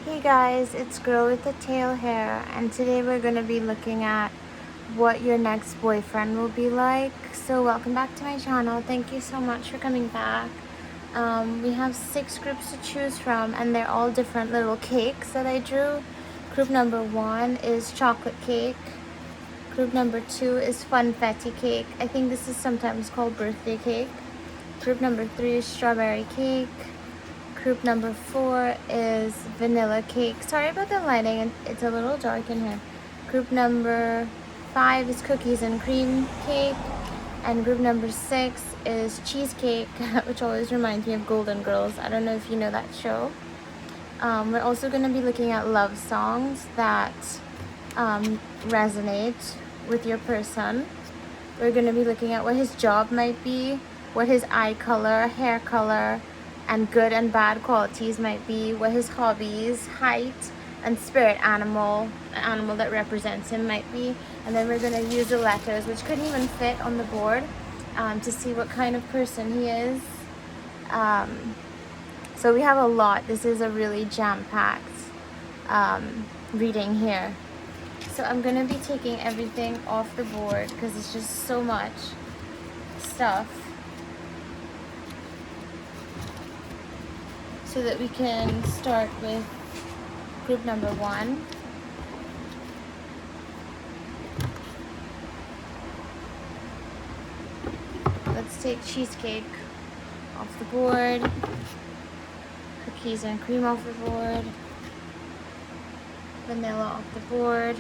Hey guys, it's Girl with the Tail Hair, and today we're going to be looking at what your next boyfriend will be like. So welcome back to my channel. Thank you so much for coming back. We have 6 groups to choose from, and they're all different little cakes that I drew. Group number 1 is chocolate cake. Group number 2 is Funfetti cake. I think this is sometimes called birthday cake. Group number 3 is strawberry cake. Group number 4 is vanilla cake. Sorry about the lighting, it's a little dark in here. Group number 5 is cookies and cream cake. And group number 6 is cheesecake, which always reminds me of Golden Girls. I don't know if you know that show. We're also going to be looking at love songs that resonate with your person. We're going to be looking at what his job might be, what his eye color, hair color, and good and bad qualities might be, what his hobbies, height, and spirit animal, an animal that represents him might be. And then we're going to use the letters, which couldn't even fit on the board, to see what kind of person he is. So we have a lot. This is a really jam-packed reading here. So I'm going to be taking everything off the board because it's just so much stuff, so that we can start with group number 1. Let's take cheesecake off the board, cookies and cream off the board, vanilla off the board.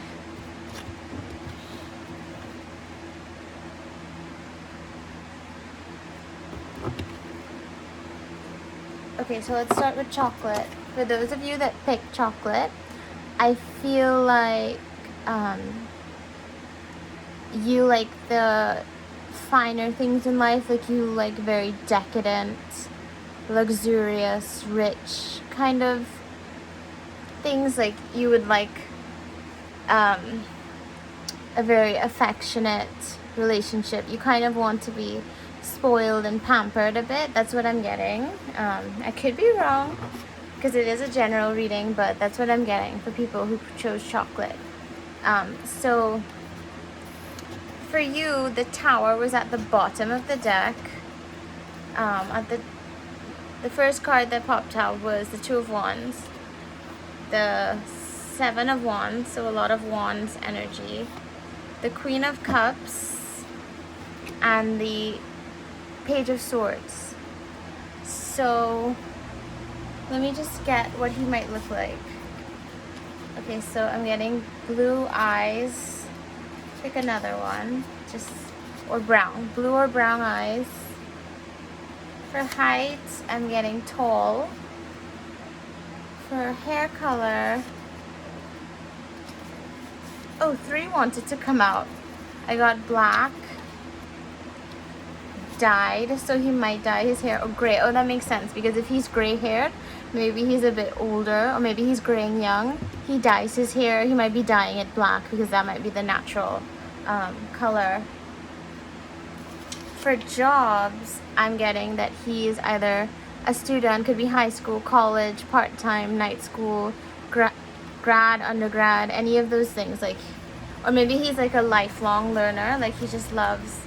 Okay, so let's start with chocolate. For those of you that pick chocolate, I feel like you like the finer things in life. Like you like very decadent, luxurious, rich kind of things. Like you would like a very affectionate relationship. You kind of want to be spoiled and pampered a bit. That's what I'm getting. I could be wrong because it is a general reading, but that's what I'm getting for people who chose chocolate. So for you, the Tower was at the bottom of the deck. At the first card that popped out was the 2 of Wands, the 7 of Wands, so a lot of Wands energy, the Queen of Cups, and the Page of Swords. So let me just get what he might look like. Okay, so I'm getting blue eyes. Pick another one, or brown, blue or brown eyes. For height, I'm getting tall. For hair color, 3 wanted to come out. I got black, dyed, so he might dye his hair, or gray. That makes sense, because if he's gray haired, maybe he's a bit older, or maybe he's graying young. He dyes his hair, he might be dyeing it black because that might be the natural color. For jobs, I'm getting that he's either a student, could be high school, college, part-time, night school, grad, undergrad, any of those things. Like, or maybe he's like a lifelong learner, like he just loves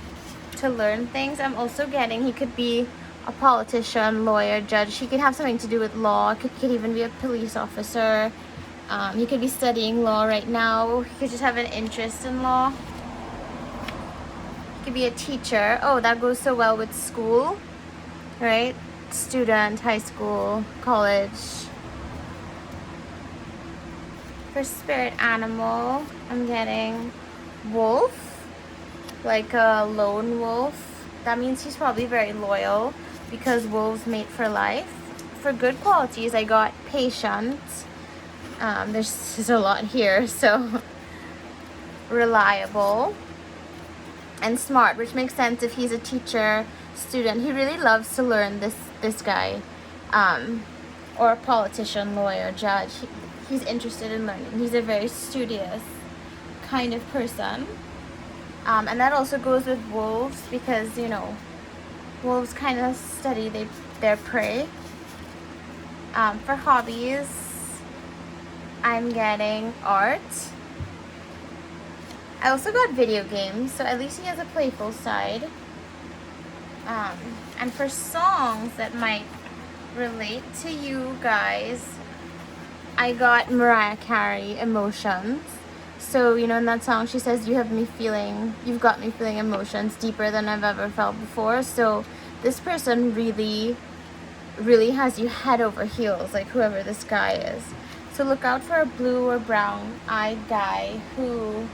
to learn things. I'm also getting he could be a politician, lawyer, judge. He could have something to do with law. Could even be a police officer. He could be studying law right now. He could just have an interest in law. He could be a teacher. That goes so well with school, right? Student, high school, college. For spirit animal, I'm getting wolf, like a lone wolf. That means he's probably very loyal because wolves mate for life. For good qualities, I got patient. There's a lot here, so reliable and smart, which makes sense if he's a teacher, student. He really loves to learn, this guy, or a politician, lawyer, judge. He's interested in learning. He's a very studious kind of person. And that also goes with wolves because, you know, wolves kind of study their prey. For hobbies, I'm getting art. I also got video games, so at least he has a playful side. And for songs that might relate to you guys, I got Mariah Carey, Emotions. So, you know, in that song, she says, you've got me feeling emotions deeper than I've ever felt before. So this person really, really has you head over heels, like whoever this guy is. So look out for a blue or brown-eyed guy who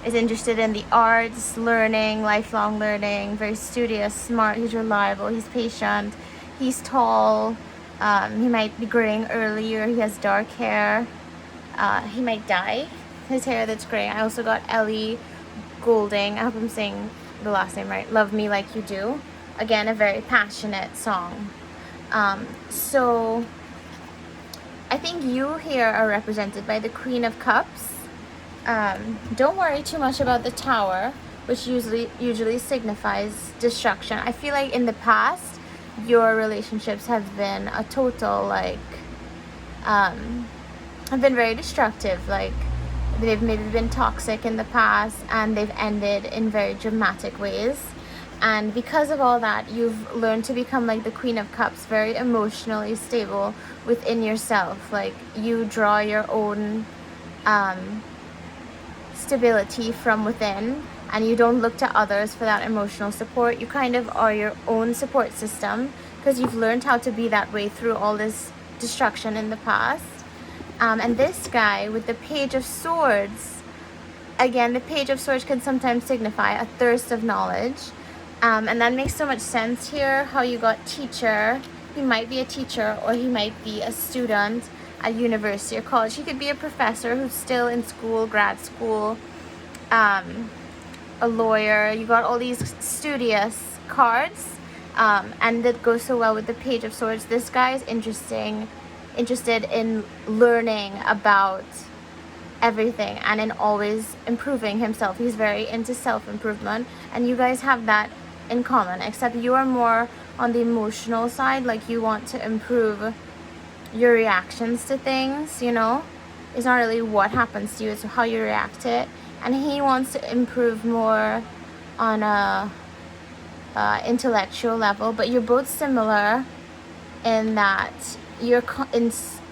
is interested in the arts, learning, lifelong learning, very studious, smart, he's reliable, he's patient, he's tall, he might be graying early, or he has dark hair, he might dye his hair that's gray. I also got Ellie Goulding, I hope I'm saying the last name right, Love Me Like You Do. Again, a very passionate song. So I think you here are represented by the Queen of Cups. Don't worry too much about the Tower, which usually signifies destruction. I feel like in the past, your relationships have been a total, like, have been very destructive. Like, they've maybe been toxic in the past, and they've ended in very dramatic ways. And because of all that, you've learned to become like the Queen of Cups, very emotionally stable within yourself. Like, you draw your own stability from within, and you don't look to others for that emotional support. You kind of are your own support system, because you've learned how to be that way through all this destruction in the past. And this guy with the Page of Swords, again, the Page of Swords can sometimes signify a thirst of knowledge. And that makes so much sense here, how you got teacher. He might be a teacher, or he might be a student at university or college. He could be a professor who's still in school, grad school, a lawyer. You got all these studious cards, and that goes so well with the Page of Swords. This guy is interested in learning about everything and in always improving himself. He's very into self-improvement, and you guys have that in common, except you are more on the emotional side. Like, you want to improve your reactions to things, you know. It's not really what happens to you, it's how you react to it. And he wants to improve more on a intellectual level, but you're both similar in that you're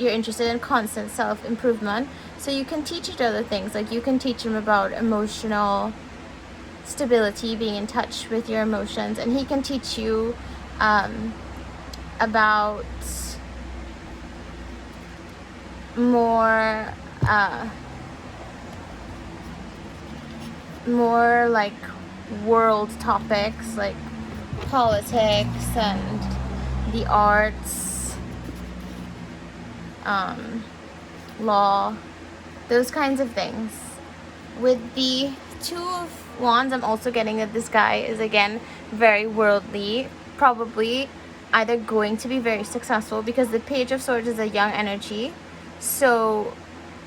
interested in constant self-improvement. So you can teach each other things. Like, you can teach him about emotional stability, being in touch with your emotions, and he can teach you about more like world topics, like politics and the arts, law, those kinds of things. With the Two of Wands, I'm also getting that this guy is, again, very worldly, probably either going to be very successful, because the Page of Swords is a young energy. So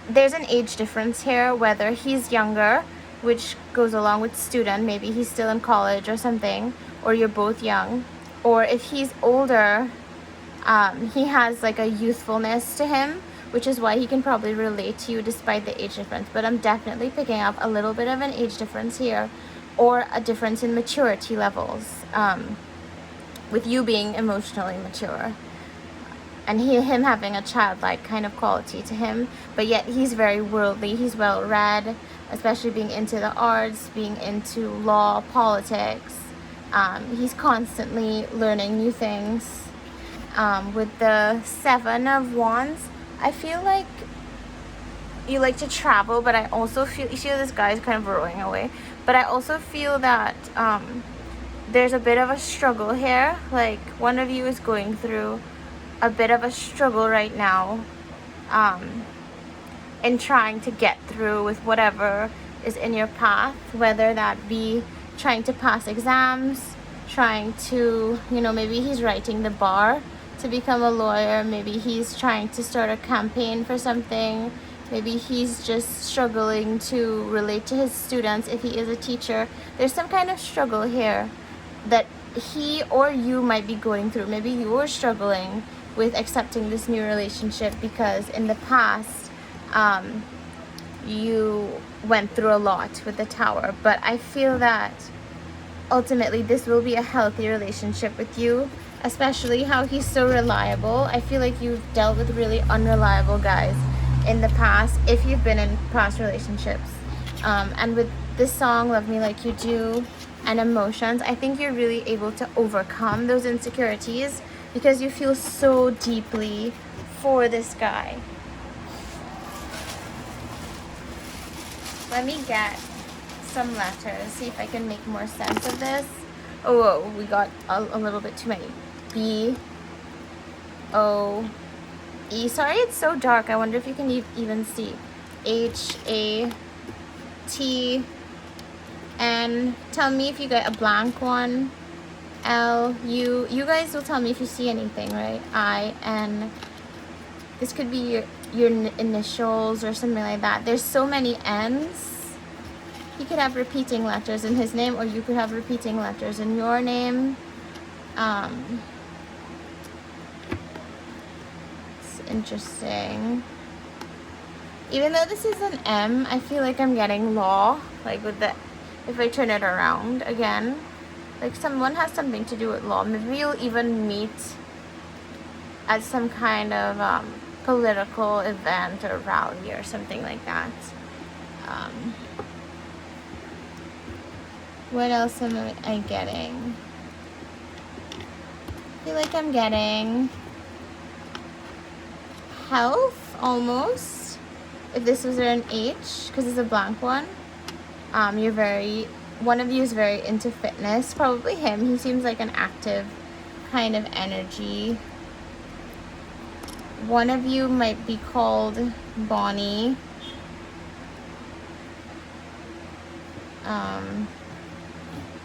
there's an age difference here, whether he's younger, which goes along with student, maybe he's still in college or something, or you're both young, or if he's older, he has like a youthfulness to him, which is why he can probably relate to you despite the age difference. But I'm definitely picking up a little bit of an age difference here, or a difference in maturity levels, with you being emotionally mature, and him having a childlike kind of quality to him, but yet he's very worldly. He's well read, especially being into the arts, being into law, politics. He's constantly learning new things. With the Seven of Wands, I feel like you like to travel, but I also feel, you see this guy is kind of rowing away, but I also feel that there's a bit of a struggle here. Like, one of you is going through a bit of a struggle right now, in trying to get through with whatever is in your path, whether that be trying to pass exams, trying to, you know, maybe he's writing the bar to become a lawyer, maybe he's trying to start a campaign for something, maybe he's just struggling to relate to his students if he is a teacher. There's some kind of struggle here that he or you might be going through. Maybe you're struggling with accepting this new relationship, because in the past you went through a lot with the Tower. But I feel that ultimately this will be a healthy relationship with you, especially how he's so reliable. I feel like you've dealt with really unreliable guys in the past if you've been in past relationships. And with this song, Love Me Like You Do, and Emotions, I think you're really able to overcome those insecurities because you feel so deeply for this guy. Let me get some letters, see if I can make more sense of this. Oh, we got a little bit too many. B, O, E. Sorry, it's so dark. I wonder if you can even see. H, A, T, N. Tell me if you get a blank one. L, U. You guys will tell me if you see anything, right? I, N. This could be your initials or something like that. There's so many N's. He could have repeating letters in his name, or you could have repeating letters in your name. It's interesting. Even though this is an M, I feel like I'm getting law. Like with the, if I turn it around again, like someone has something to do with law. Maybe you'll even meet at some kind of political event or rally or something like that. What else am I getting? I feel like I'm getting health almost. If this was an H, because it's a blank one. One of you is very into fitness. Probably him. He seems like an active kind of energy. One of you might be called Bonnie.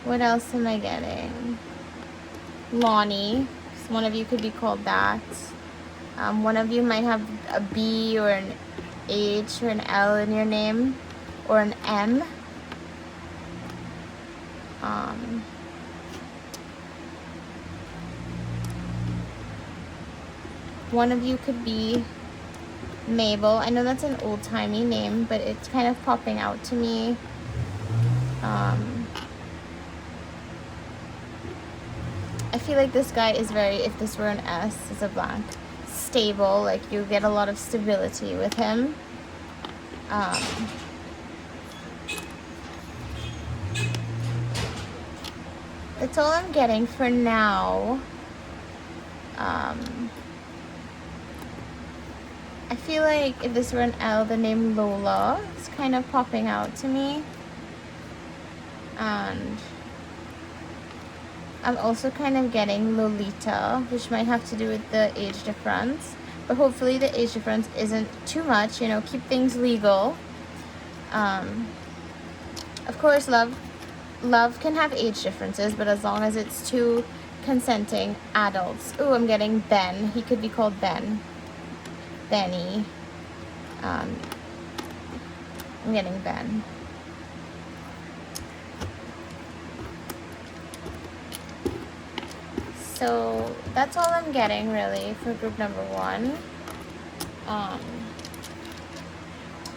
What else am I getting? Lonnie. So one of you could be called that. One of you might have a B or an H or an L in your name, or an M. One of you could be Mabel. I know that's an old-timey name, but it's kind of popping out to me. I feel like this guy is very, if this were an S, it's a blank, stable. Like you get a lot of stability with him. That's all I'm getting for now. I feel like if this were an L, the name Lola is kind of popping out to me. And I'm also kind of getting Lolita, which might have to do with the age difference. But hopefully the age difference isn't too much, you know, keep things legal. Of course, love can have age differences, but as long as it's two consenting adults. Ooh, I'm getting Ben. He could be called Ben. Benny. I'm getting Ben. So that's all I'm getting really for group number 1.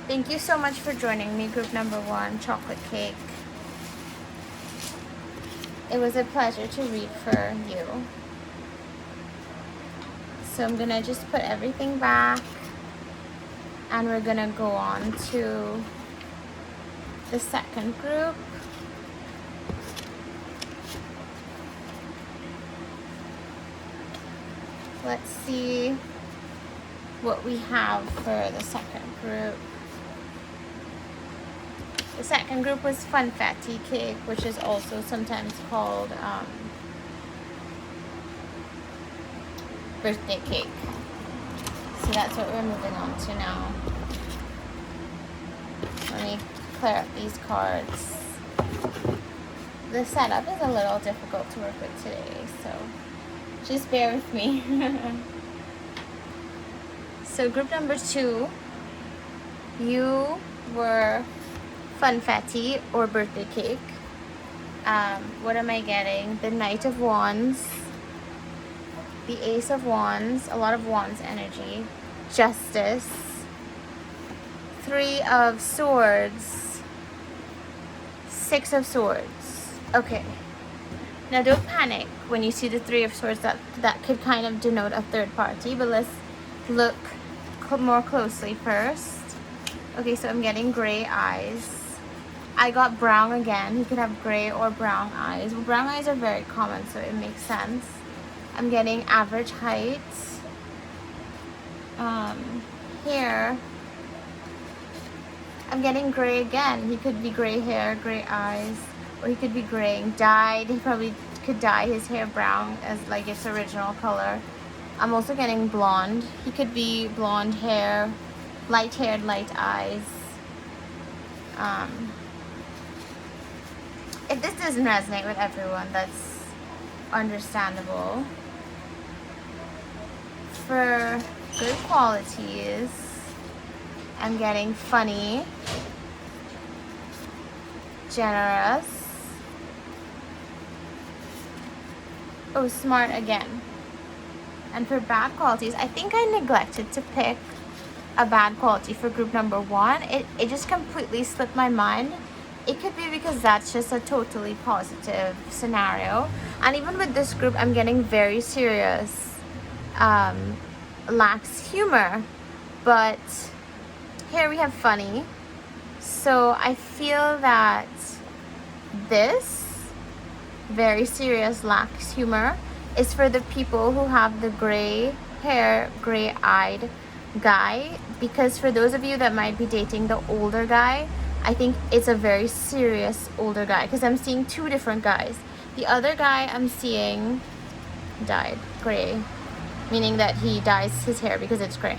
Thank you so much for joining me, group number 1, Chocolate Cake. It was a pleasure to read for you. So I'm gonna just put everything back, and we're gonna go on to the second group. Let's see what we have for the second group. The second group was Funfetti cake, which is also sometimes called birthday cake. So that's what we're moving on to now. Let me clear up these cards. The setup is a little difficult to work with today, so just bear with me. So group number 2, you were Funfetti or birthday cake. What am I getting? The Knight of Wands, the Ace of Wands, a lot of Wands energy, Justice, Three of Swords, Six of Swords. Okay. Now don't panic when you see the Three of Swords. That could kind of denote a third party, but let's look more closely first. Okay, so I'm getting gray eyes. I got brown again. He could have gray or brown eyes. Well, brown eyes are very common, so it makes sense. I'm getting average height. Hair. I'm getting gray again. He could be gray hair, gray eyes, or he could be graying. Dyed. He probably could dye his hair brown as like its original color. I'm also getting blonde. He could be blonde hair, light haired, light eyes. If this doesn't resonate with everyone, that's understandable. For good qualities, I'm getting funny, generous, oh, smart again. And for bad qualities, I think I neglected to pick a bad quality for group number 1. It just completely slipped my mind. It could be because that's just a totally positive scenario. And even with this group, I'm getting very serious, lacks humor. But here we have funny. So I feel that this very serious lacks humor is for the people who have the gray hair, gray eyed guy. Because for those of you that might be dating the older guy, I think it's a very serious older guy, because I'm seeing two different guys. The other guy I'm seeing dyed gray, meaning that he dyes his hair because it's gray.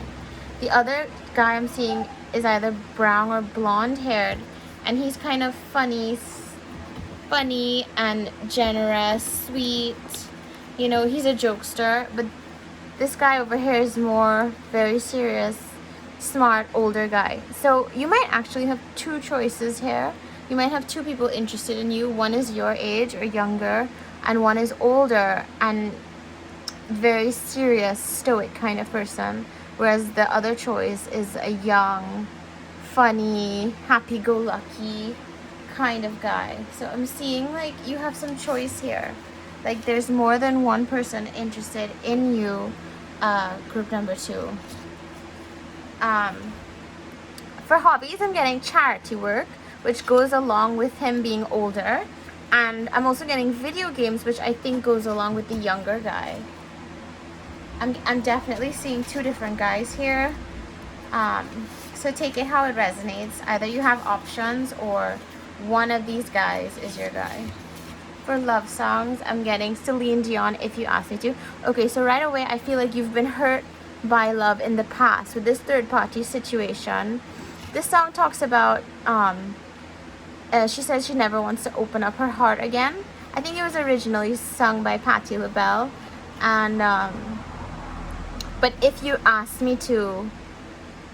The other guy I'm seeing is either brown or blonde haired, and he's kind of funny and generous, sweet. You know, he's a jokester. But this guy over here is more very serious, smart, older guy. So you might actually have two choices here. You might have two people interested in you. One is your age or younger, and one is older and very serious, stoic kind of person. Whereas the other choice is a young, funny, happy-go-lucky kind of guy. So I'm seeing like you have some choice here. Like there's more than one person interested in you, group number 2. For hobbies, I'm getting charity work, which goes along with him being older. And I'm also getting video games, which I think goes along with the younger guy. I'm definitely seeing two different guys here. So take it how it resonates. Either you have options or one of these guys is your guy. For love songs, I'm getting Celine Dion, If You Ask Me To. Okay, so right away, I feel like you've been hurt by love in the past with this third party situation. This song talks about, she says she never wants to open up her heart again. I think it was originally sung by Patti LaBelle. And, but if you asked me to,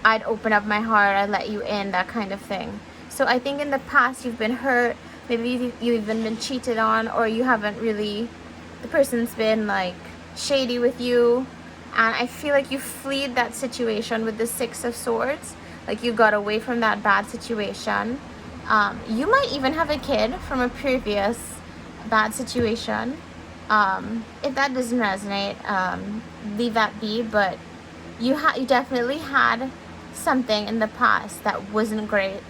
I'd open up my heart, I'd let you in, that kind of thing. So I think in the past you've been hurt, maybe you've even been cheated on, or you haven't really, the person's been like shady with you. And I feel like you fled that situation with the Six of Swords. Like you got away from that bad situation. You might even have a kid from a previous bad situation. If that doesn't resonate, leave that be. But you definitely had something in the past that wasn't great,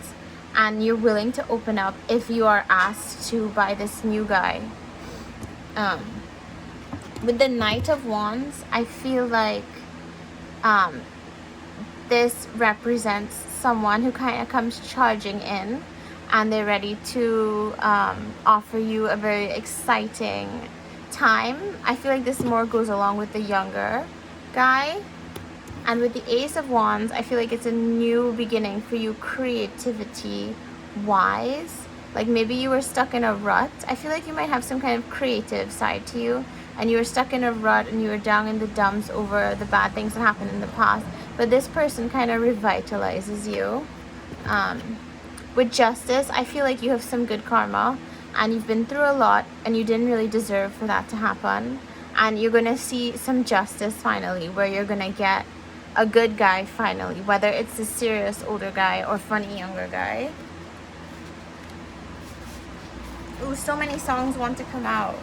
and you're willing to open up if you are asked to by this new guy. With the Knight of Wands, I feel like this represents someone who kind of comes charging in, and they're ready to offer you a very exciting time. I feel like this more goes along with the younger guy. And with the Ace of Wands, I feel like it's a new beginning for you creativity wise. Like maybe you were stuck in a rut. I feel like you might have some kind of creative side to you, and you were stuck in a rut and you were down in the dumps over the bad things that happened in the past. But this person kind of revitalizes you. With Justice, I feel like you have some good karma, and you've been through a lot and you didn't really deserve for that to happen. and you're gonna see some justice finally, where you're gonna get a good guy finally, whether it's a serious older guy or funny younger guy. Ooh, so many songs want to come out.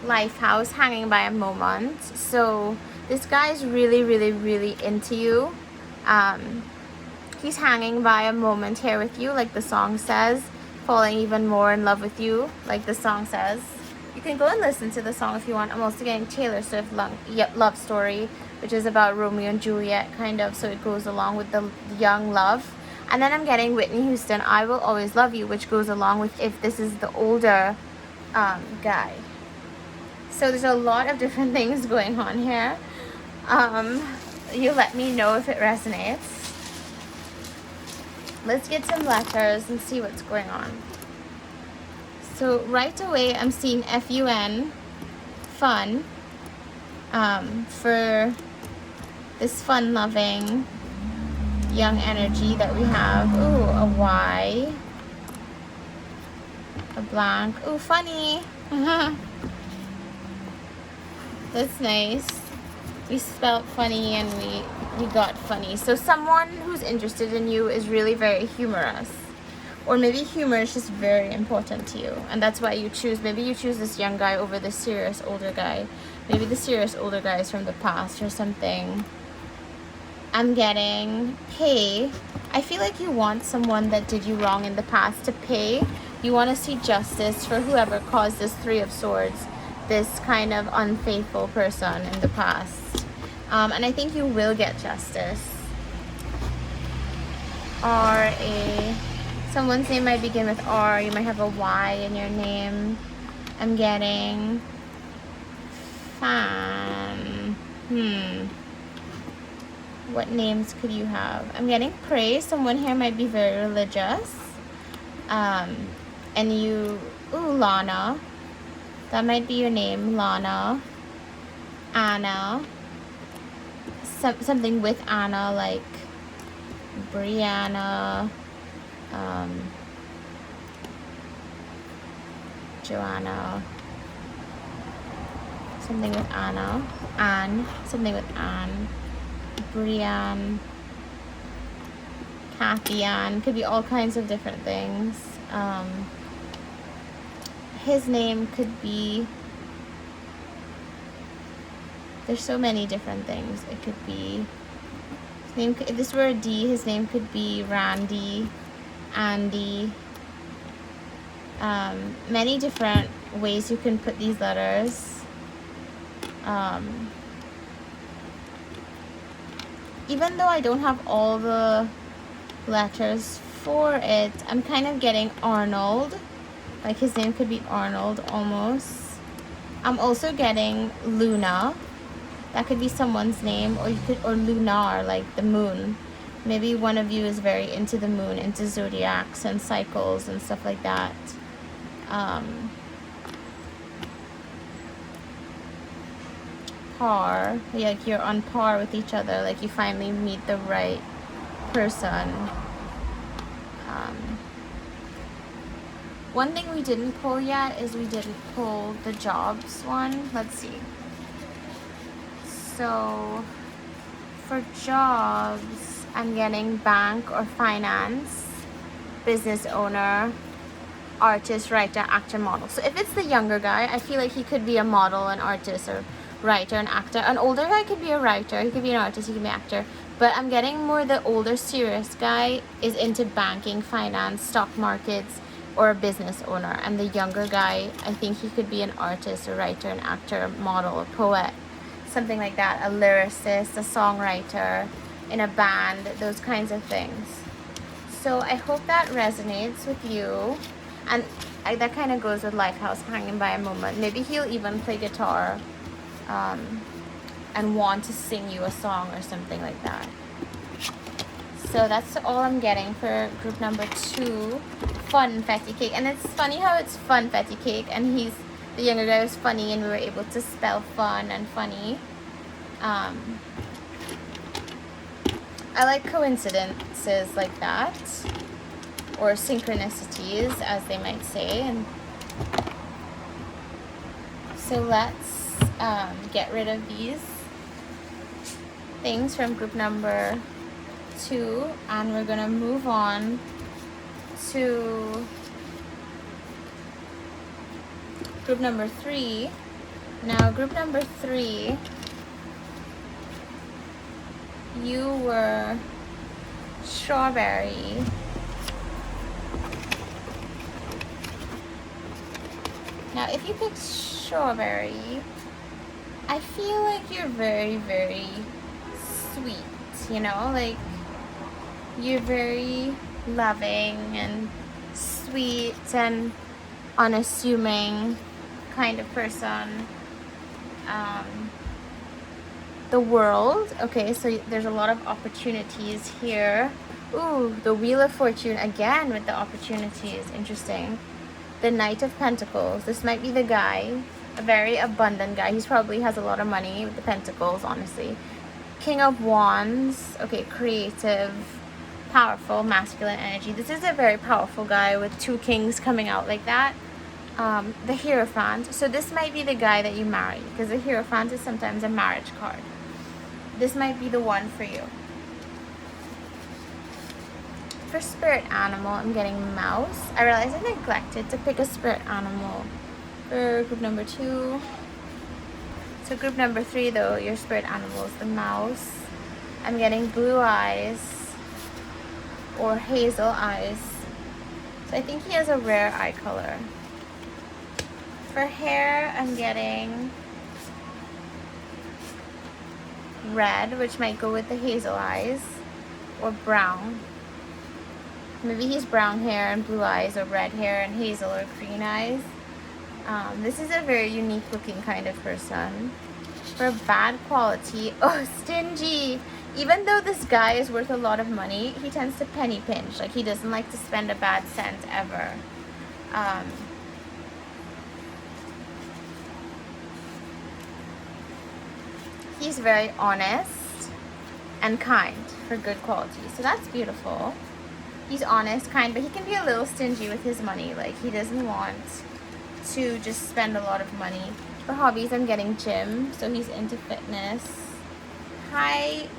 Lifehouse, hanging by a moment. So this guy is really, really, really into you. He's hanging by a moment here with you, like the song says, falling even more in love with you, like the song says. You can go and listen to the song if you want. I'm also getting Taylor Swift Love Story, which is about Romeo and Juliet, kind of, so it goes along with the young love. And then I'm getting Whitney Houston, I Will Always Love You, which goes along with if this is the older guy. So there's a lot of different things going on here. You let me know if it resonates. Let's get some letters and see what's going on. So right away, I'm seeing F-U-N, fun, for this fun-loving young energy that we have. Ooh, a Y, a blank. Ooh, funny. That's nice. We spelt funny and we got funny. So someone who's interested in you is really very humorous. Or maybe humor is just very important to you. And that's why you choose, maybe you choose this young guy over the serious older guy. Maybe the serious older guy is from the past or something. I'm getting pay. I feel like you want someone that did you wrong in the past to pay. You want to see justice for whoever caused this Three of Swords, this kind of unfaithful person in the past. And I think you will get justice. R-A. Someone's name might begin with R. You might have a Y in your name. I'm getting fan. What names could you have? I'm getting pray. Someone here might be very religious. And you, ooh, Lana. That might be your name, Lana. Anna. Something with Anna, like Brianna. Joanna. Something with Anna. Anne. Something with Anne. Brianne. Kathy Ann. Could be all kinds of different things. His name could be, there's so many different things. It could be, his name, if this were a D, his name could be Randy, Andy. Many different ways you can put these letters. Even though I don't have all the letters for it, I'm kind of getting Arnold. Like his name could be Arnold almost. I'm also getting Luna. That could be someone's name, or you could, or lunar, like the moon. Maybe one of you is very into the moon, into zodiacs and cycles and stuff like that. Par, like you're on par with each other, like you finally meet the right person. One thing we didn't pull yet is we didn't pull the jobs one. Let's see. So for jobs, I'm getting bank or finance, business owner, artist, writer, actor, model. So if it's the younger guy, I feel like he could be a model, an artist, or writer, an actor. An older guy could be a writer, he could be an artist, he could be an actor. But I'm getting more the older, serious guy is into banking, finance, stock markets, or a business owner. And the younger guy, I think he could be an artist, a writer, an actor, model, a poet, something like that, a lyricist, a songwriter, in a band, those kinds of things. So I hope that resonates with you. And that kind of goes with Lifehouse, hanging by a moment. Maybe he'll even play guitar and want to sing you a song or something like that. So that's all I'm getting for group number 2, Funfetti Cake. And it's funny how it's Funfetti Cake, and the younger guy was funny, and we were able to spell fun and funny. I like coincidences like that, or synchronicities, as they might say. And So let's get rid of these things from group number 2, and we're gonna move on to group number 3. Now, group number 3, you were strawberry. Now, if you pick strawberry, I feel like you're very, very sweet, you know? Like, you're very loving and sweet and unassuming kind of person. The world, okay, so there's a lot of opportunities here. Ooh, the Wheel of Fortune again with the opportunities. Interesting. The Knight of Pentacles. This might be the guy, a very abundant guy. He probably has a lot of money with the Pentacles, honestly. King of Wands. Okay, creative, powerful, masculine energy. This is a very powerful guy with 2 kings coming out like that. The Hierophant. So this might be the guy that you marry, because the Hierophant is sometimes a marriage card. This might be the one for you. For spirit animal, I'm getting mouse. I realized I neglected to pick a spirit animal for group number 2. So group number 3, though, your spirit animal is the mouse. I'm getting blue eyes or hazel eyes. So I think he has a rare eye color. For hair, I'm getting red, which might go with the hazel eyes, or brown. Maybe he's brown hair and blue eyes, or red hair and hazel or green eyes. This is a very unique looking kind of person. For bad quality, oh, stingy. Even though this guy is worth a lot of money, he tends to penny pinch. Like, he doesn't like to spend a bad cent ever. He's very honest and kind for good quality. So that's beautiful. He's honest, kind, but he can be a little stingy with his money. Like, he doesn't want to just spend a lot of money. For hobbies, I'm getting gym. So he's into fitness. Height,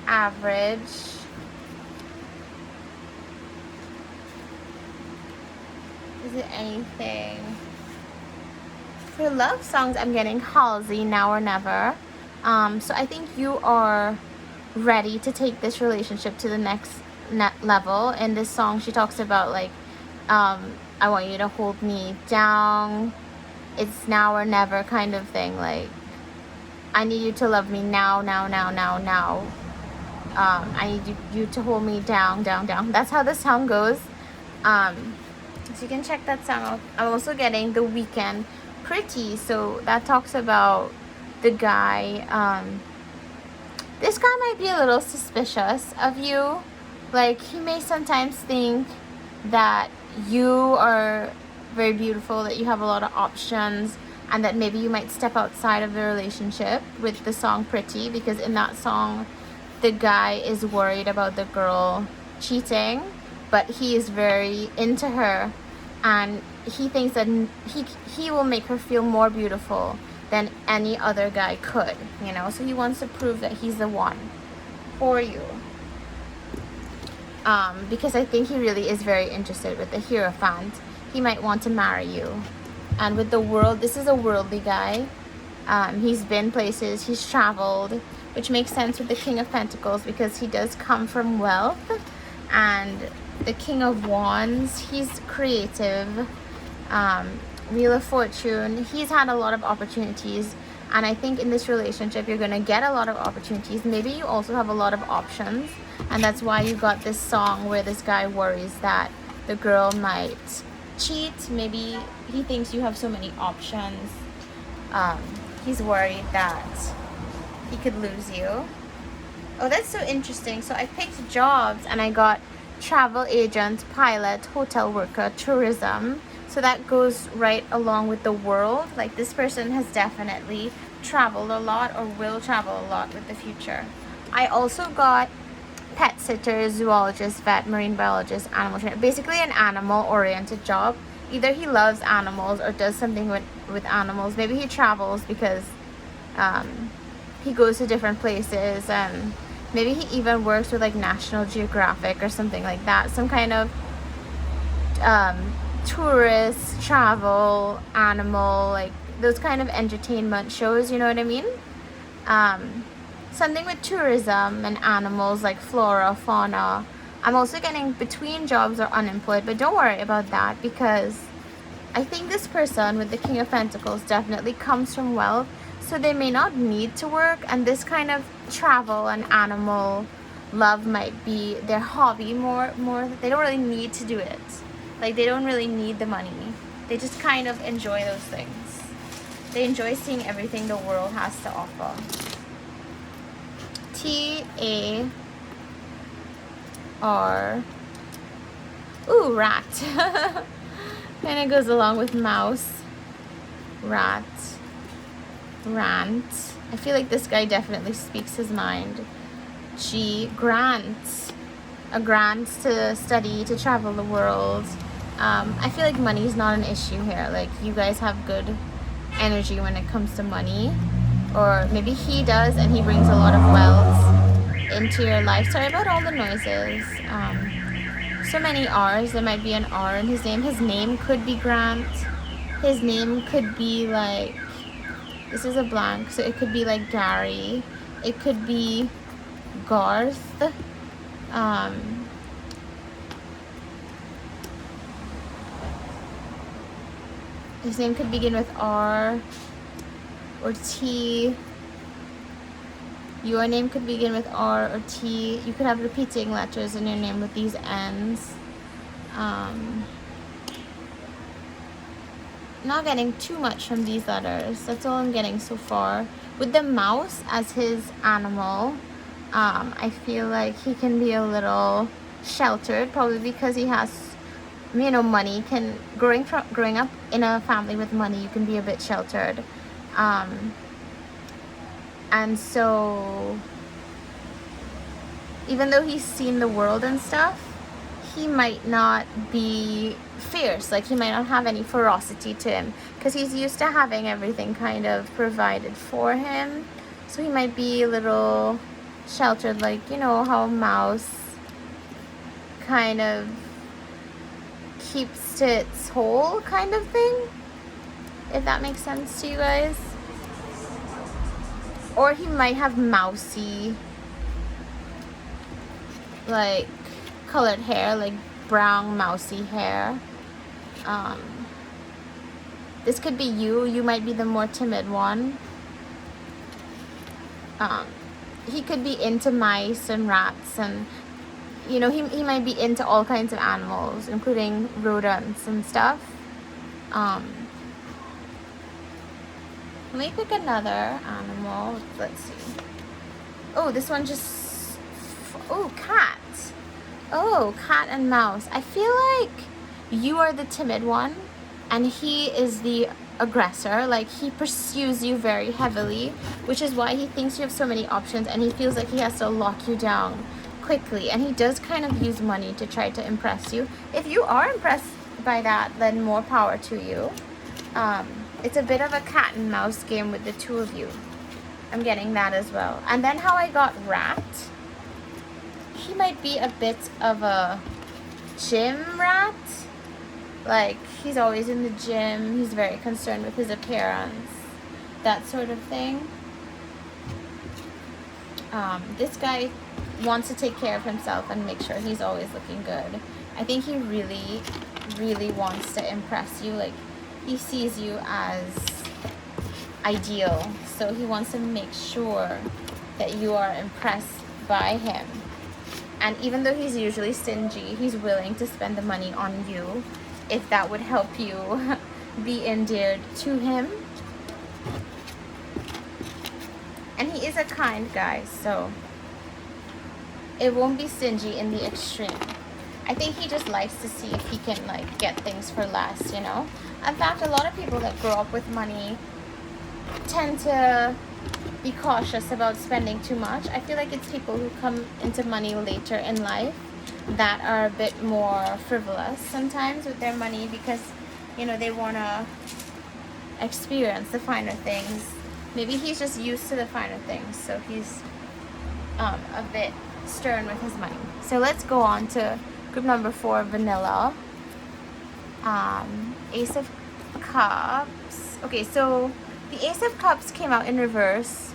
average. Is it anything? For love songs, I'm getting Halsey, Now or Never. So I think you are ready to take this relationship to the next level. In this song, she talks about, like, I want you to hold me down. It's now or never kind of thing. Like, I need you to love me now, now, now, now, now. I need you to hold me down, down, down. That's how the song goes. So you can check that song out. I'm also getting The Weeknd, Pretty. So that talks about the guy. This guy might be a little suspicious of you. Like, he may sometimes think that you are very beautiful, that you have a lot of options, and that maybe you might step outside of the relationship with the song Pretty, because in that song the guy is worried about the girl cheating, but he is very into her, and he thinks that he will make her feel more beautiful than any other guy could, you know. So he wants to prove that he's the one for you. Because I think he really is very interested with the Hierophant. He might want to marry you. And with the world, this is a worldly guy. He's been places, he's traveled, which makes sense with the King of Pentacles, because he does come from wealth. And the King of Wands, he's creative. Wheel of Fortune, he's had a lot of opportunities, and I think in this relationship you're going to get a lot of opportunities. Maybe you also have a lot of options, and that's why you got this song where this guy worries that the girl might cheat. Maybe he thinks you have so many options. He's worried that he could lose you. Oh, that's so interesting. So I picked jobs, and I got travel agent, pilot, hotel worker, tourism. So that goes right along with the world. Like, this person has definitely traveled a lot or will travel a lot with the future. I also got pet sitter, zoologist, vet, marine biologist, animal trainer. Basically an animal-oriented job. either he loves animals or does something with animals. Maybe he travels because he goes to different places, and maybe he even works with like National Geographic or something like that. Some kind of tourist, travel, animal, like those kind of entertainment shows, you know what I mean? Something with tourism and animals like flora, fauna. I'm also getting between jobs or unemployed, but don't worry about that, because I think this person with the King of Pentacles definitely comes from wealth, so they may not need to work, and this kind of travel and animal love might be their hobby more. They don't really need to do it. Like, they don't really need the money. They just kind of enjoy those things. They enjoy seeing everything the world has to offer. TAR. Ooh, rat. Kind of goes along with mouse. Rat. Rant. I feel like this guy definitely speaks his mind. Grant. A grant to study, to travel the world. I feel like money is not an issue here. Like, you guys have good energy when it comes to money. Or maybe he does, and he brings a lot of wealth into your life. Sorry about all the noises. So many R's. There might be an R in his name. His name could be Grant. His name could be like, this is a blank, so it could be like Gary. It could be Garth. His name could begin with R or T. Your name could begin with R or T. You could have repeating letters in your name with these N's. Not getting too much from these letters. That's all I'm getting so far. With the mouse as his animal, I feel like he can be a little sheltered, probably because he has, you know, money. Growing up in a family with money, you can be a bit sheltered. And so, even though he's seen the world and stuff, he might not be fierce. Like, he might not have any ferocity to him, because he's used to having everything kind of provided for him. So he might be a little sheltered, like, you know, how a mouse kind of keeps to its hole kind of thing, if that makes sense to you guys. Or he might have mousy, like, colored hair, like brown mousy hair. This could be you. You might be the more timid one. He could be into mice and rats, and, you know, he might be into all kinds of animals, including rodents and stuff. Let me pick another animal. Let's see. Oh, this one just... Oh, cat. Oh, cat and mouse. I feel like you are the timid one, and he is the aggressor. Like, he pursues you very heavily, which is why he thinks you have so many options, and he feels like he has to lock you down quickly. And he does kind of use money to try to impress you. If you are impressed by that, then more power to you. It's a bit of a cat and mouse game with the two of you. I'm getting that as well. And then how I got rat. He might be a bit of a gym rat. Like, he's always in the gym. He's very concerned with his appearance. That sort of thing. This guy wants to take care of himself and make sure he's always looking good. I think he really, really wants to impress you. Like, he sees you as ideal. So he wants to make sure that you are impressed by him. And even though he's usually stingy, he's willing to spend the money on you if that would help you be endeared to him. And he is a kind guy, so it won't be stingy in the extreme. I think he just likes to see if he can, like, get things for less, you know? In fact, a lot of people that grow up with money tend to be cautious about spending too much. I feel like it's people who come into money later in life that are a bit more frivolous sometimes with their money, because you know, they want to experience the finer things. Maybe he's just used to the finer things, so he's a bit stern with his money. So let's go on to group number 4, vanilla. Ace of Cups. Okay, so the Ace of Cups came out in reverse.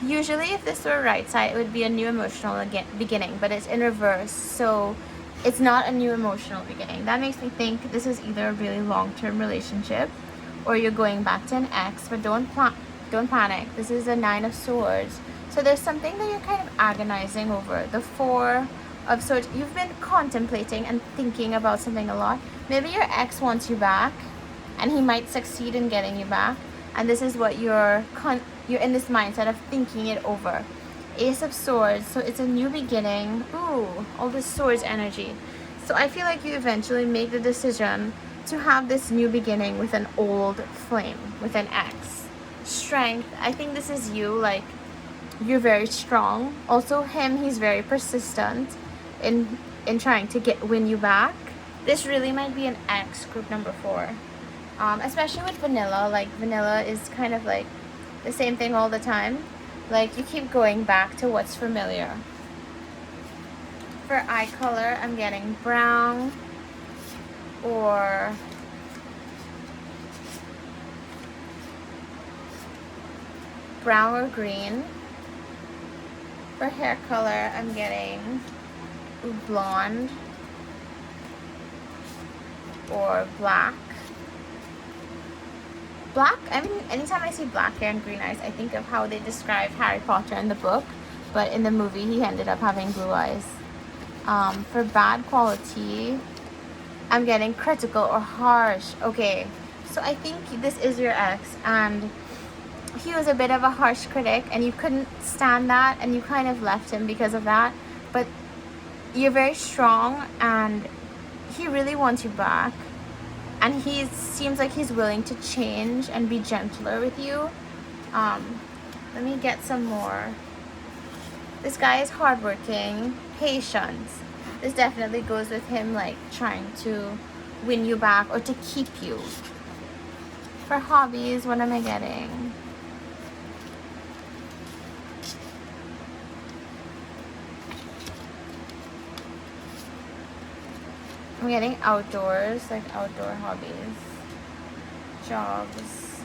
Usually if this were right side, it would be a new emotional beginning, but it's in reverse, so it's not a new emotional beginning. That makes me think this is either a really long-term relationship or you're going back to an ex, but don't panic. This is a 9 of Swords. So there's something that you're kind of agonizing over. The 4 of Swords, you've been contemplating and thinking about something a lot. Maybe your ex wants you back and he might succeed in getting you back. And this is what you're in this mindset of thinking it over. Ace of Swords, so it's a new beginning. Ooh, all this Swords energy. So I feel like you eventually make the decision to have this new beginning with an old flame, with an ex. Strength, I think this is you, like, you're very strong. Also him, he's very persistent in trying to win you back. This really might be an ex, group number 4. Especially with vanilla. Like, vanilla is kind of like the same thing all the time. Like, you keep going back to what's familiar. For eye color, I'm getting brown or brown or green. For hair color, I'm getting blonde or black. Black, I mean, anytime I see black hair and green eyes, I think of how they describe Harry Potter in the book, but in the movie he ended up having blue eyes. For bad quality, I'm getting critical or harsh. Okay, so I think this is your ex, and he was a bit of a harsh critic, and you couldn't stand that, and you kind of left him because of that. But you're very strong, and he really wants you back. And he seems like he's willing to change and be gentler with you. Let me get some more. This guy is hardworking, patience. This definitely goes with him, like, trying to win you back or to keep you. For hobbies, what am I getting? I'm getting outdoors, like outdoor hobbies, jobs.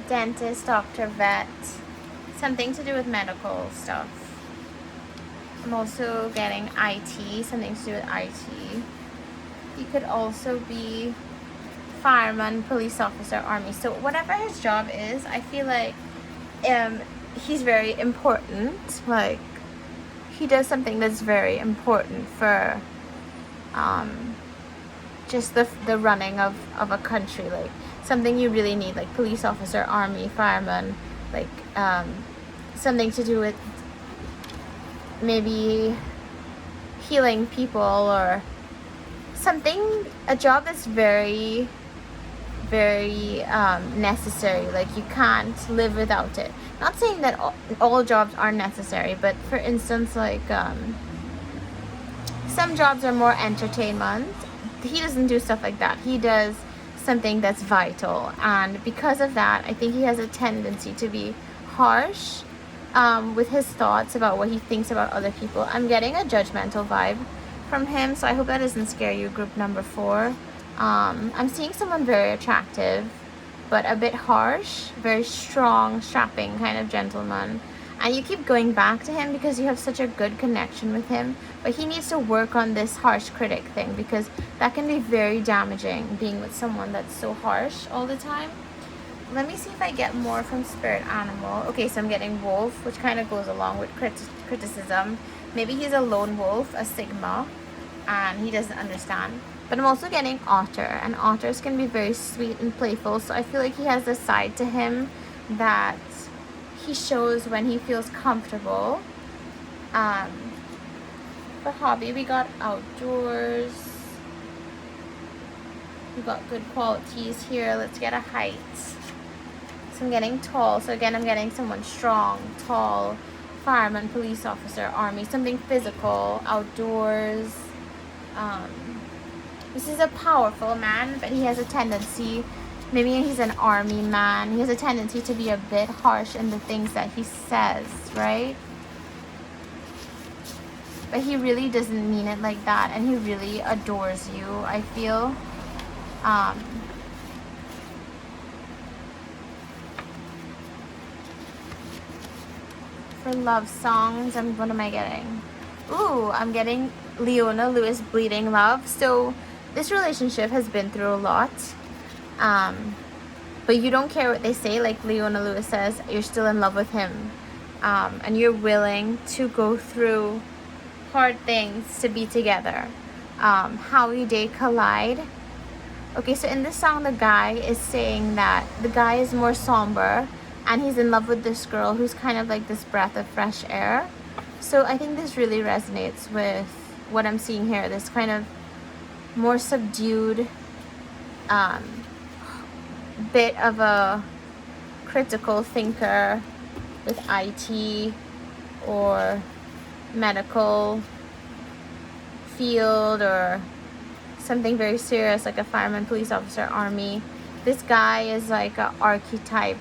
Dentist, doctor, vet, something to do with medical stuff. I'm also getting IT, something to do with IT. He could also be fireman, police officer, army. So whatever his job is, I feel like he's very important. Like, he does something that's very important for just the running of a country. Like, something you really need, like police officer, army, fireman, like something to do with maybe healing people or something, a job that's very, very necessary. Like, you can't live without it. Not saying that all jobs are necessary, but for instance, like some jobs are more entertainment. He doesn't do stuff like that. He does something that's vital, and because of that, I think he has a tendency to be harsh with his thoughts about what he thinks about other people. I'm getting a judgmental vibe from him, so I hope that doesn't scare you, group number 4. I'm seeing someone very attractive, but a bit harsh, very strong, strapping kind of gentleman. And you keep going back to him because you have such a good connection with him. But he needs to work on this harsh critic thing, because that can be very damaging, being with someone that's so harsh all the time. Let me see if I get more from spirit animal. Okay, so I'm getting wolf, which kind of goes along with criticism. Maybe he's a lone wolf, a sigma, and he doesn't understand. But I'm also getting otter, and otters can be very sweet and playful. So I feel like he has a side to him that he shows when he feels comfortable. For hobby, we got outdoors. We got good qualities here. Let's get a height. So I'm getting tall. So again, I'm getting someone strong, tall, fireman, police officer, army, something physical, outdoors. This is a powerful man, but he has a tendency, maybe he's an army man, he has a tendency to be a bit harsh in the things that he says, right? But he really doesn't mean it like that, and he really adores you, I feel. For love songs, what am I getting? Ooh, I'm getting Leona Lewis, Bleeding Love. So this relationship has been through a lot. But you don't care what they say. Like Leona Lewis says, you're still in love with him. And you're willing to go through hard things to be together. How we they collide. Okay, so in this song, the guy is saying that the guy is more somber and he's in love with this girl who's kind of like this breath of fresh air. So I think this really resonates with what I'm seeing here. This kind of more subdued, bit of a critical thinker with IT or medical field or something very serious like a fireman, police officer, army. This guy is like an archetype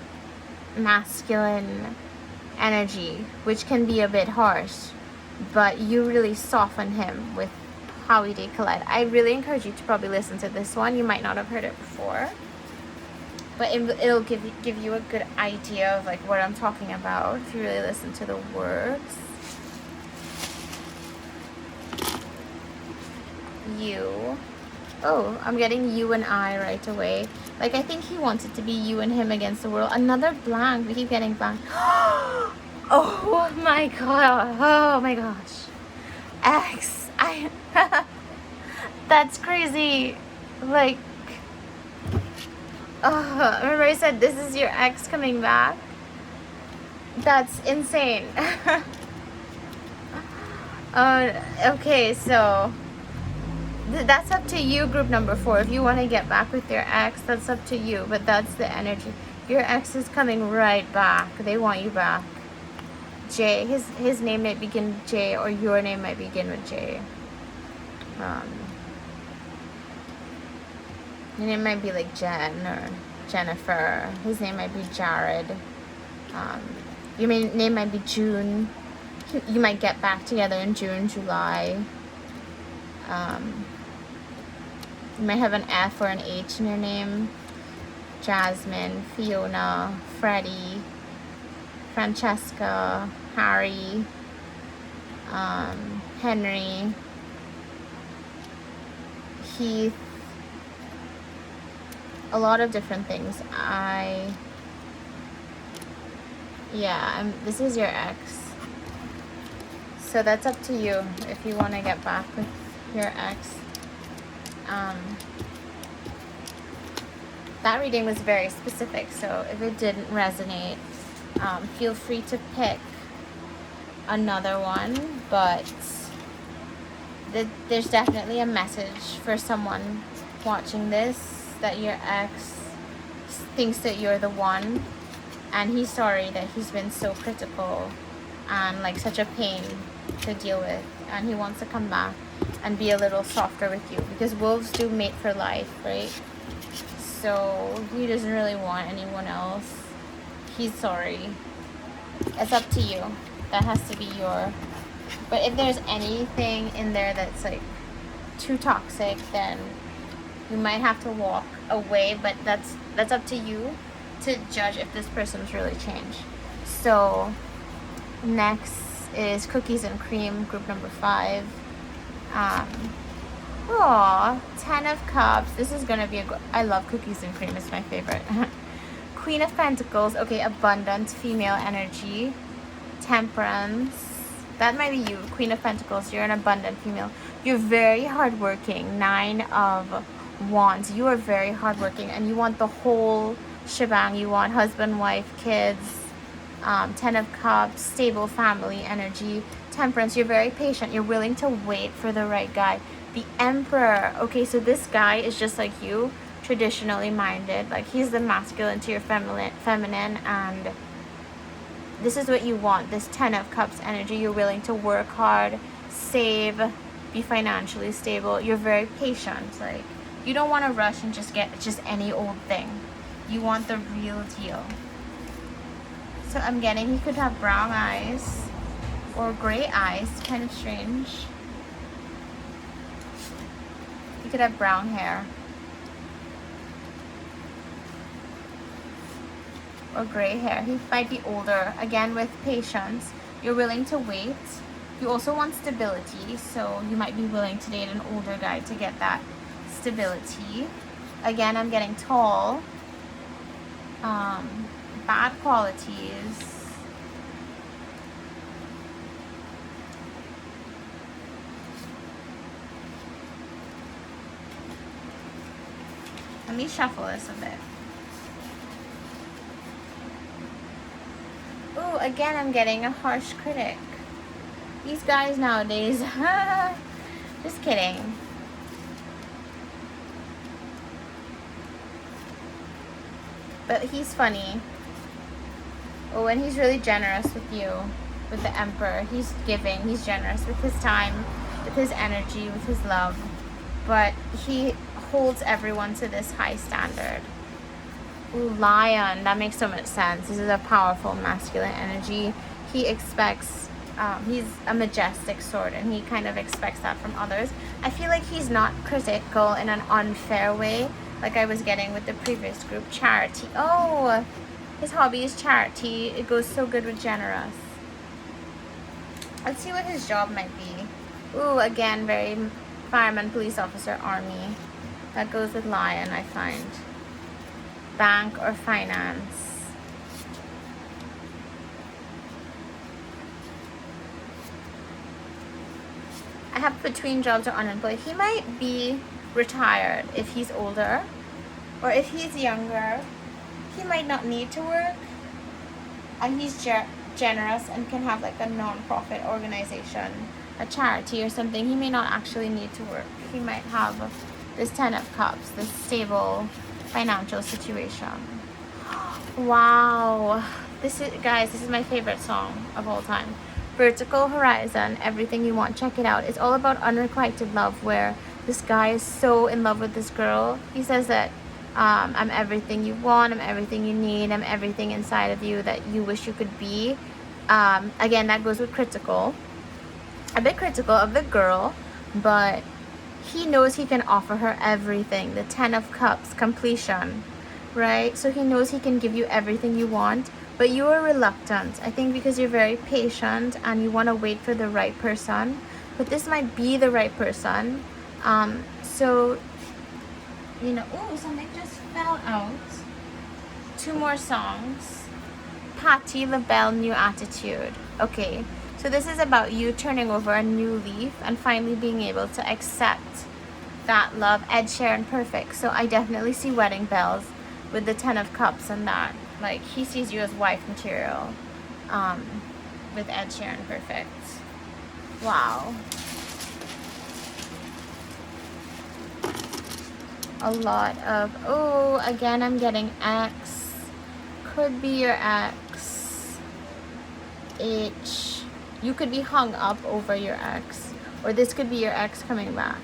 masculine energy, which can be a bit harsh, but you really soften him with how we they collide. I really encourage you to probably listen to this one. You might not have heard it before, but it'll give you a good idea of like what I'm talking about if you really listen to the words. You. Oh, I'm getting you and I right away. Like, I think he wants it to be you and him against the world. Another blank. We keep getting blank. Oh my god. Oh my gosh. X. That's crazy. Like, remember I said this is your ex coming back? That's insane. Okay, so that's up to you, group number 4. If you want to get back with your ex, that's up to you, but that's the energy. Your ex is coming right back. They want you back. J. His name might begin with J, or your name might begin with J. Your name might be like Jen or Jennifer. His name might be Jared. Your name might be June. You might get back together in June, July. You might have an F or an H in your name. Jasmine, Fiona, Freddie, Francesca, Harry, Henry, Heath. A lot of different things. This is your ex. So that's up to you if you want to get back with your ex. That reading was very specific, so if it didn't resonate, feel free to pick another one, but there's definitely a message for someone watching this, that your ex thinks that you're the one, and he's sorry that he's been so critical and like such a pain to deal with, and he wants to come back and be a little softer with you, because wolves do mate for life, right? So he doesn't really want anyone else. He's sorry. It's up to you. That has to be your... But if there's anything in there that's like too toxic, then you might have to walk away, but that's up to you to judge if this person's really changed. So next is Cookies and Cream, group number 5. Aw, 10 of Cups. This is gonna be I love Cookies and Cream. It's my favorite. Queen of Pentacles. Okay, abundance, female energy. Temperance. That might be you, Queen of Pentacles. You're an abundant female. You're very hardworking. 9 of Wands. You are very hardworking, and you want the whole shebang. You want husband, wife, kids. 10 of Cups, stable family energy. Temperance, you're very patient. You're willing to wait for the right guy. The Emperor. Okay, so this guy is just like you, traditionally minded. Like, he's the masculine to your feminine, and this is what you want. This 10 of Cups energy. You're willing to work hard, save, be financially stable. You're very patient. Like, you don't want to rush and just get just any old thing. You want the real deal. So I'm getting he could have brown eyes or gray eyes. Kind of strange. He could have brown hair or gray hair. He might be older. Again, with patience. You're willing to wait. You also want stability, so you might be willing to date an older guy to get that stability. Again, I'm getting tall. Bad qualities. Let me shuffle this a bit. Ooh, again, I'm getting a harsh critic. These guys nowadays, just kidding. But he's funny. Oh, and he's really generous with you, with the Emperor. He's giving, he's generous with his time, with his energy, with his love. But he holds everyone to this high standard. Ooh, Lion, that makes so much sense. This is a powerful masculine energy. He expects, he's a majestic sort, and he kind of expects that from others. I feel like he's not critical in an unfair way, like I was getting with the previous group. Charity. Oh, his hobby is charity. It goes so good with generous. Let's see what his job might be. Ooh, again, very fireman, police officer, army. That goes with Lion, I find. Bank or finance. I have between jobs or unemployed. He might be retired if he's older, or if he's younger, he might not need to work, and he's generous and can have like a non-profit organization, a charity or something. He may not actually need to work. He might have this 10 of Cups, this stable financial situation. Wow, this is, guys, this is my favorite song of all time. Vertical Horizon, Everything You Want. Check it out. It's all about unrequited love, where this guy is so in love with this girl. He says that I'm everything you want, I'm everything you need, I'm everything inside of you that you wish you could be. Again, that goes with critical. A bit critical of the girl, but he knows he can offer her everything. The 10 of Cups, completion, right? So he knows he can give you everything you want, but you are reluctant. I think because you're very patient and you want to wait for the right person, but this might be the right person. So, you know, oh, something just fell out. 2 more songs. Patti LaBelle, New Attitude. Okay. So this is about you turning over a new leaf and finally being able to accept that love. Ed Sheeran, Perfect. So I definitely see wedding bells with the 10 of Cups and that. Like, he sees you as wife material with Ed Sheeran, Perfect. Wow. A lot of, oh, again, I'm getting X. Could be your ex. H. You could be hung up over your ex, or this could be your ex coming back.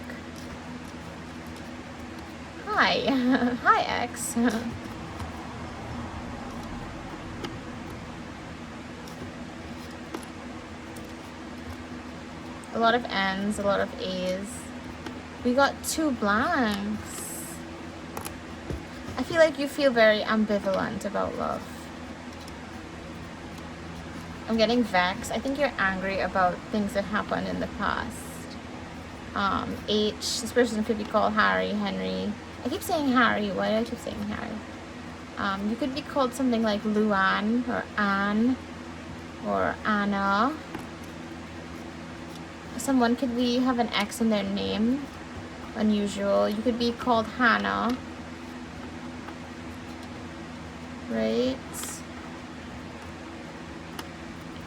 Hi. Hi, ex. A lot of N's, a lot of A's. We got 2 blanks. I feel like you feel very ambivalent about love. I'm getting vexed. I think you're angry about things that happened in the past. H, this person could be called Harry, Henry. I keep saying Harry. Why do I keep saying Harry? You could be called something like Luann or Anne or Anna. Someone could be have an X in their name. Unusual. You could be called Hannah. Right?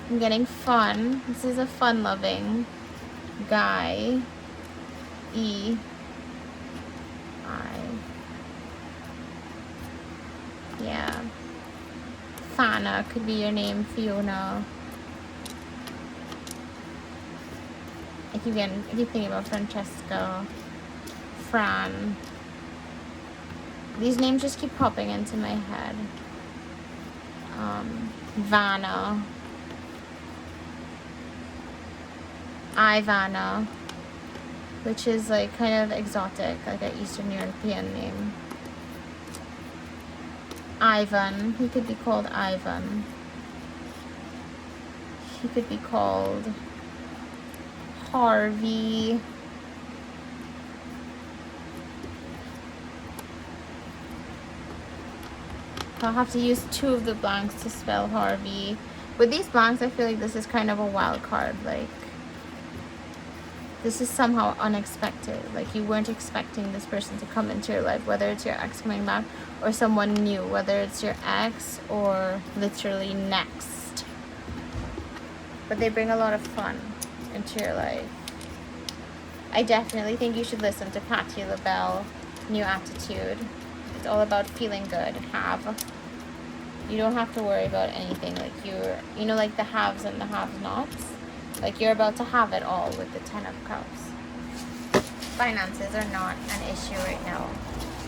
I'm getting fun. This is a fun-loving guy. E. I. Yeah. Fana could be your name. Fiona. I keep thinking about Francesco. Fran. These names just keep popping into my head. Vanna. Ivana, which is like kind of exotic, like an Eastern European name. Ivan, he could be called Ivan. He could be called Harvey. I'll have to use 2 of the blanks to spell Harvey. With these blanks, I feel like this is kind of a wild card. Like, this is somehow unexpected. Like, you weren't expecting this person to come into your life, whether it's your ex coming back or someone new, whether it's your ex or literally next. But they bring a lot of fun into your life. I definitely think you should listen to Patti LaBelle, New Attitude. It's all about feeling good. You don't have to worry about anything. Like, you know, like the haves and the have-nots. Like, you're about to have it all with the 10 of Cups. Finances are not an issue right now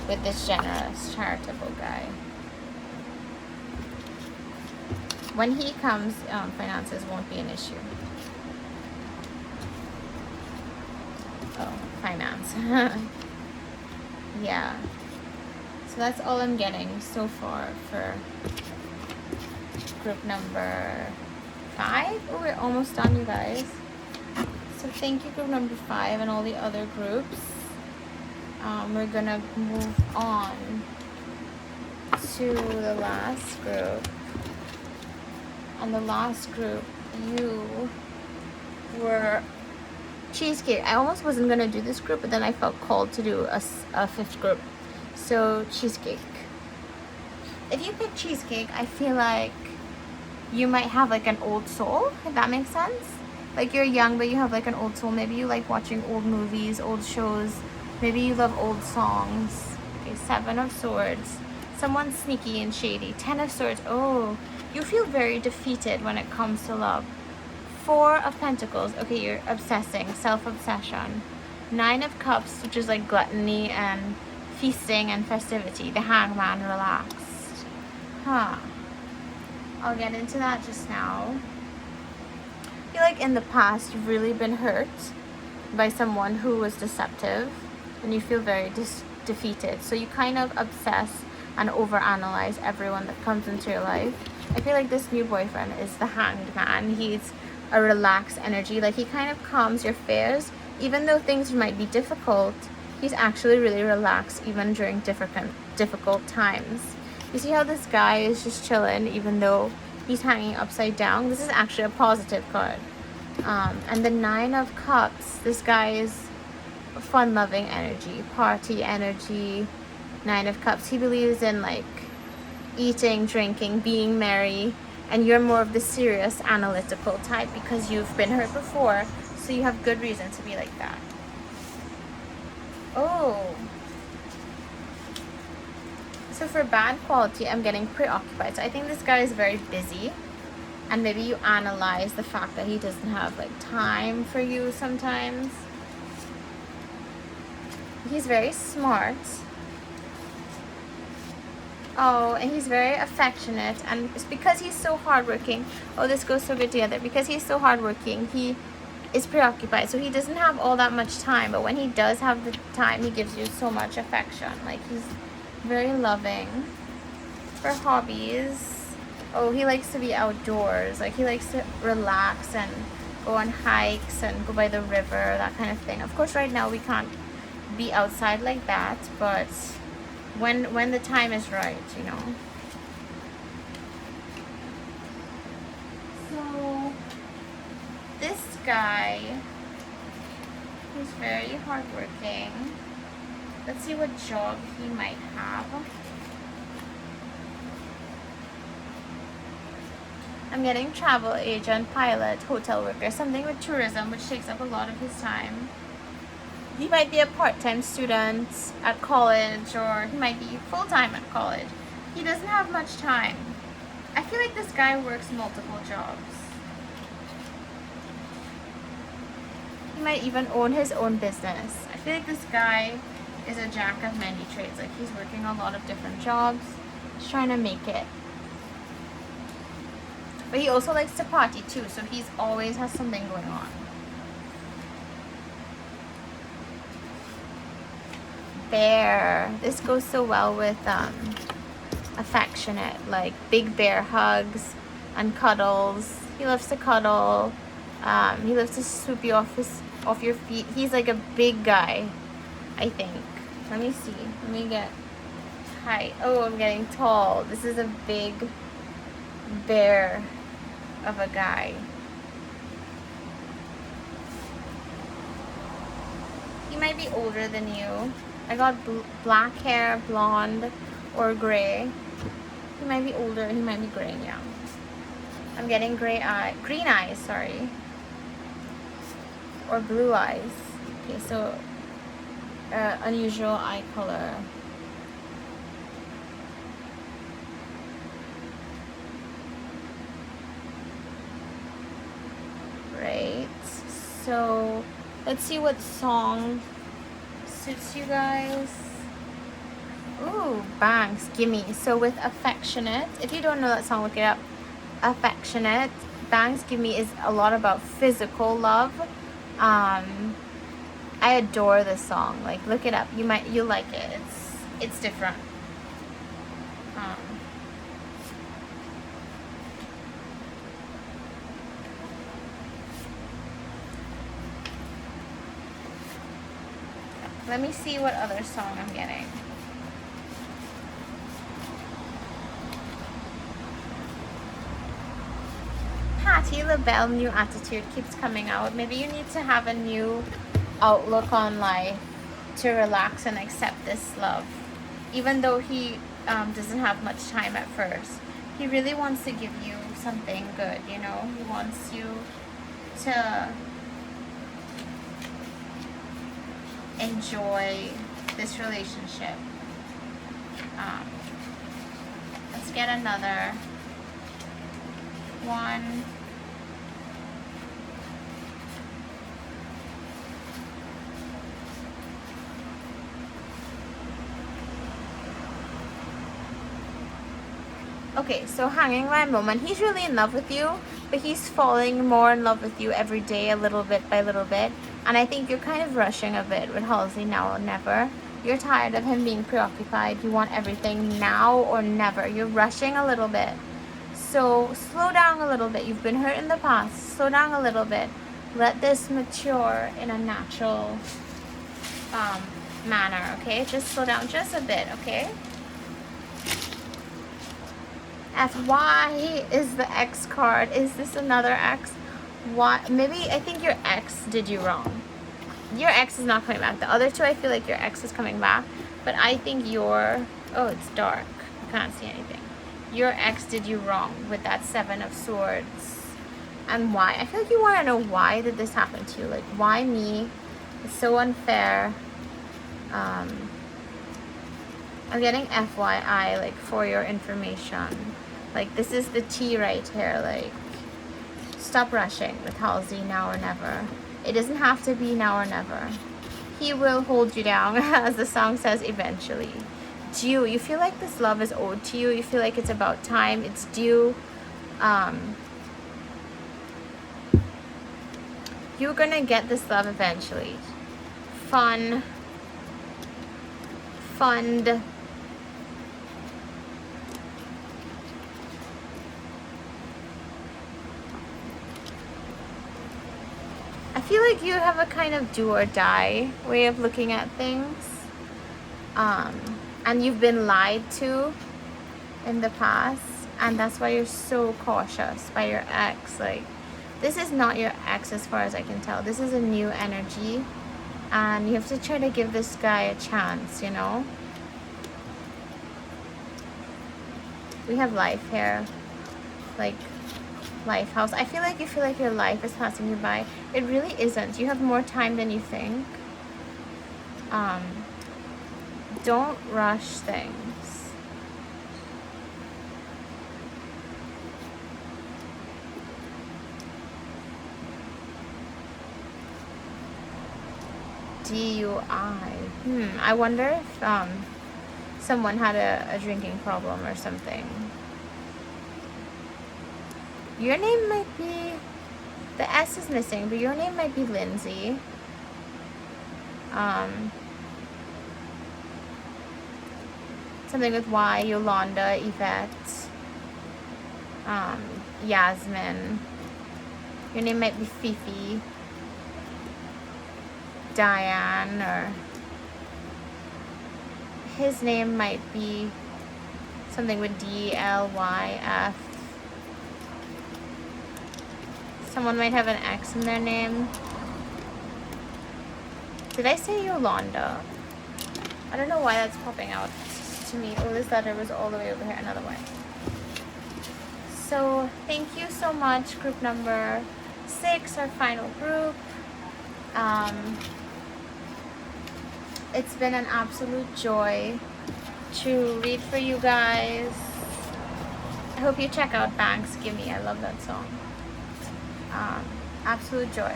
with this generous, charitable guy. When he comes, finances won't be an issue. Oh, finance. Yeah. So that's all I'm getting so far for group number 5. Oh, we're almost done, you guys. So thank you, group number 5 and all the other groups. We're gonna move on to the last group. And the last group, you were Cheesecake. I almost wasn't gonna do this group, but then I felt called to do a 5th group. So Cheesecake. If you pick Cheesecake, I feel like you might have like an old soul, if that makes sense. Like, you're young, but you have like an old soul. Maybe you like watching old movies, old shows. Maybe you love old songs. Okay, 7 of Swords. Someone sneaky and shady. 10 of Swords. Oh, you feel very defeated when it comes to love. 4 of Pentacles. Okay, you're obsessing. Self-obsession. 9 of Cups, which is like gluttony and feasting and festivity. The Hangman, relaxed. I'll get into that just now. I feel like in the past you've really been hurt by someone who was deceptive, and you feel very defeated. So you kind of obsess and overanalyze everyone that comes into your life. I feel like this new boyfriend is the Hanged Man. He's a relaxed energy. Like, he kind of calms your fears. Even though things might be difficult, he's actually really relaxed even during difficult times. You see how this guy is just chilling even though he's hanging upside down? This is actually a positive card. And the 9 of Cups, this guy is fun-loving energy, party energy. 9 of Cups, he believes in like eating, drinking, being merry, and you're more of the serious, analytical type because you've been hurt before, so you have good reason to be like that. Oh. So for bad quality, I'm getting preoccupied. So I think this guy is very busy, and maybe you analyze the fact that he doesn't have like time for you sometimes. He's very smart. Oh, and he's very affectionate, and it's because he's so hardworking. Oh, this goes so good together. Because he's so hardworking, he is preoccupied, so he doesn't have all that much time. But when he does have the time, he gives you so much affection. Like, he's very loving. For hobbies, oh, he likes to be outdoors. Like, he likes to relax and go on hikes and go by the river, that kind of thing. Of course, right now we can't be outside like that, but when the time is right, you know. So this guy, he's very hardworking. Let's see what job he might have. I'm getting travel agent, pilot, hotel worker, something with tourism, which takes up a lot of his time. He might be a part-time student at college, or he might be full-time at college. He doesn't have much time. I feel like this guy works multiple jobs. He might even own his own business. I feel like this guy is a jack of many trades. Like, he's working a lot of different jobs. He's trying to make it. But he also likes to party too, so he's always has something going on. Bear. This goes so well with affectionate, like big bear hugs and cuddles. He loves to cuddle. He loves to swoop you off your feet. He's like a big guy, I think. Let me see. Let me get height. Oh, I'm getting tall. This is a big bear of a guy. He might be older than you. I got black hair, blonde, or gray. He might be older. He might be gray and young. I'm getting green eyes, sorry. Or blue eyes. Okay, so unusual eye color. Right. So let's see what song suits you guys. Ooh, Banks, Gimme. So with affectionate, if you don't know that song, look it up. Affectionate, Banks, Gimme is a lot about physical love. I adore this song. Like, look it up. You'll like it. It's different. Let me see what other song I'm getting. Patti LaBelle, New Attitude keeps coming out. Maybe you need to have a new outlook on life to relax and accept this love. Even though he doesn't have much time at first, he really wants to give you something good, you know? He wants you to enjoy this relationship. Let's get another one. Okay, so hanging my moment. He's really in love with you, but he's falling more in love with you every day, a little bit by little bit. And I think you're kind of rushing a bit with Halsey, now or never. You're tired of him being preoccupied. You want everything now or never. You're rushing a little bit. So slow down a little bit. You've been hurt in the past. Slow down a little bit. Let this mature in a natural manner, okay? Just slow down just a bit, okay? FY is the X card. Is this another X? Why? Maybe, I think your ex did you wrong. Your ex is not coming back. The other two, I feel like your ex is coming back. But I think oh, it's dark. I can't see anything. Your ex did you wrong with that 7 of Swords. And why? I feel like you want to know why did this happen to you. Like, why me? It's so unfair. I'm getting FYI, like, for your information. Like, this is the T right here. Like, stop rushing with Halsey, now or never. It doesn't have to be now or never. He will hold you down, as the song says, eventually. Due. You feel like this love is owed to you. You feel like it's about time. It's due. You're gonna get this love eventually. Fund. I feel like you have a kind of do or die way of looking at things. And you've been lied to in the past. And that's why you're so cautious by your ex. Like, this is not your ex as far as I can tell. This is a new energy. And you have to try to give this guy a chance, you know? We have life here. Like, life house. I feel like you feel like your life is passing you by. It really isn't. You have more time than you think. Don't rush things. DUI. I wonder if someone had a drinking problem or something. Your name might be, the S is missing, but your name might be Lindsay. Something with Y, Yolanda, Yvette, Yasmin. Your name might be Fifi, Diane, or his name might be something with DLYF. Someone might have an X in their name. Did I say Yolanda? I don't know why that's popping out to me. Oh, this letter was all the way over here. Another one. So thank you so much, group number 6, our final group. It's been an absolute joy to read for you guys. I hope you check out Banks Gimme. I love that song. Absolute joy.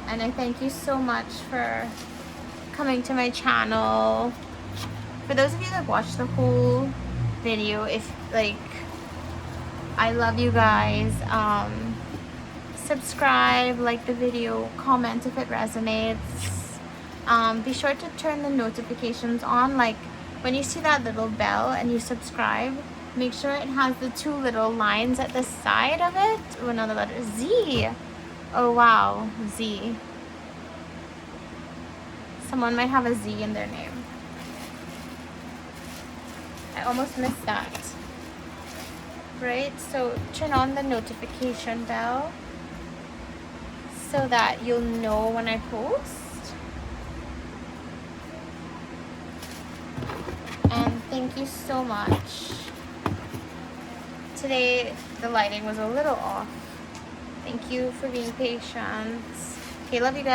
And I thank you so much for coming to my channel. For those of you that watched the whole video, if like, I love you guys. Subscribe, like the video, comment if it resonates. Be sure to turn the notifications on. Like when you see that little bell and you subscribe, make sure it has the 2 little lines at the side of it. Oh, another letter, Z. Oh wow, Z. Someone might have a Z in their name. I almost missed that. Right, so turn on the notification bell so that you'll know when I post. And thank you so much. Today the lighting was a little off. Thank you for being patient. Okay, love you guys.